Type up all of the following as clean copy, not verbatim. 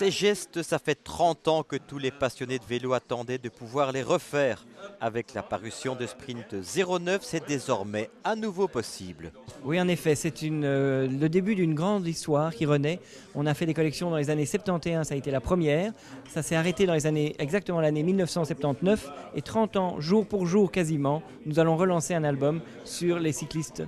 Ces gestes, ça fait 30 ans que tous les passionnés de vélo attendaient de pouvoir les refaire. Avec la parution de Sprint 09, c'est désormais à nouveau possible. Oui, en effet, c'est le début d'une grande histoire qui renaît. On a fait des collections dans les années 71, ça a été la première. Ça s'est arrêté dans les années, exactement l'année 1979. Et 30 ans, jour pour jour quasiment, nous allons relancer un album sur les cyclistes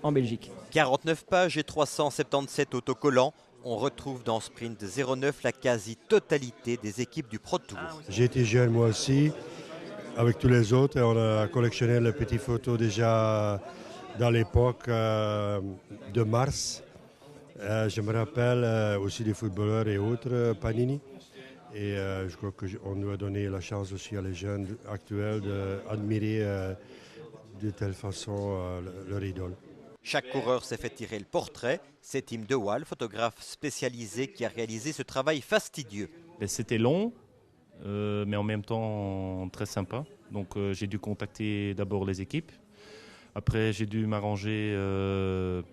en Belgique. 49 pages et 377 autocollants. On retrouve dans Sprint 09 la quasi-totalité des équipes du Pro Tour. J'ai été jeune moi aussi, avec tous les autres, et on a collectionné les petites photos déjà dans l'époque de mars. Je me rappelle aussi des footballeurs et autres, Panini. Et je crois qu'on nous a donné la chance aussi à les jeunes actuels d'admirer de telle façon leur idole. Chaque coureur s'est fait tirer le portrait. C'est Tim De Waal, photographe spécialisé, qui a réalisé ce travail fastidieux. C'était long, mais en même temps très sympa. Donc j'ai dû contacter d'abord les équipes. Après j'ai dû m'arranger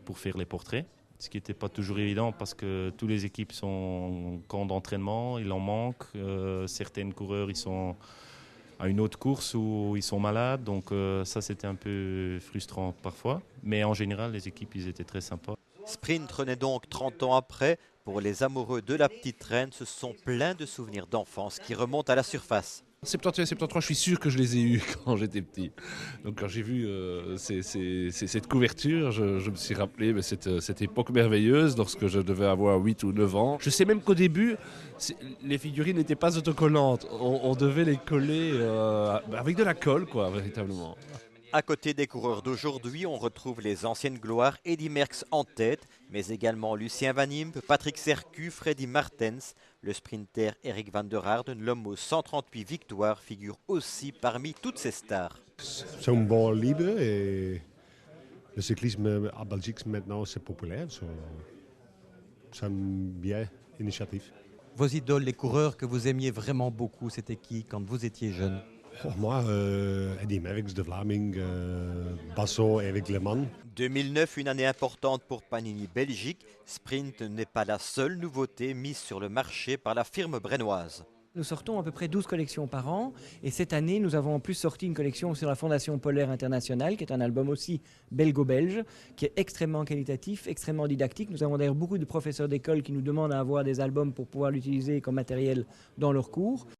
pour faire les portraits, ce qui n'était pas toujours évident parce que toutes les équipes sont en camp d'entraînement, il en manque. Certains coureurs ils sont à une autre course où ils sont malades, donc ça c'était un peu frustrant parfois. Mais en général les équipes ils étaient très sympas. Sprint renaît donc 30 ans après. Pour les amoureux de la petite reine, ce sont plein de souvenirs d'enfance qui remontent à la surface. 71, 73, je suis sûr que je les ai eus quand j'étais petit. Donc quand j'ai vu cette couverture, je me suis rappelé cette époque merveilleuse lorsque je devais avoir 8 ou 9 ans. Je sais même qu'au début, les figurines n'étaient pas autocollantes. On devait les coller avec de la colle, quoi, véritablement. À côté des coureurs d'aujourd'hui, on retrouve les anciennes gloires, Eddy Merckx en tête, mais également Lucien Van Impe, Patrick Sercu, Freddy Martens. Le sprinter Eric van der Harden, l'homme aux 138 victoires, figure aussi parmi toutes ces stars. C'est un bon livre et le cyclisme en Belgique maintenant c'est populaire. C'est une bien initiative. Vos idoles, les coureurs que vous aimiez vraiment beaucoup, c'était qui quand vous étiez jeune? Pour moi, Eddy Merckx, De Vlaming, Basso, Eric Leman. 2009, une année importante pour Panini Belgique. Sprint n'est pas la seule nouveauté mise sur le marché par la firme brennoise. Nous sortons à peu près 12 collections par an et cette année nous avons en plus sorti une collection sur la Fondation Polaire Internationale qui est un album aussi belgo-belge qui est extrêmement qualitatif, extrêmement didactique. Nous avons d'ailleurs beaucoup de professeurs d'école qui nous demandent à avoir des albums pour pouvoir l'utiliser comme matériel dans leurs cours.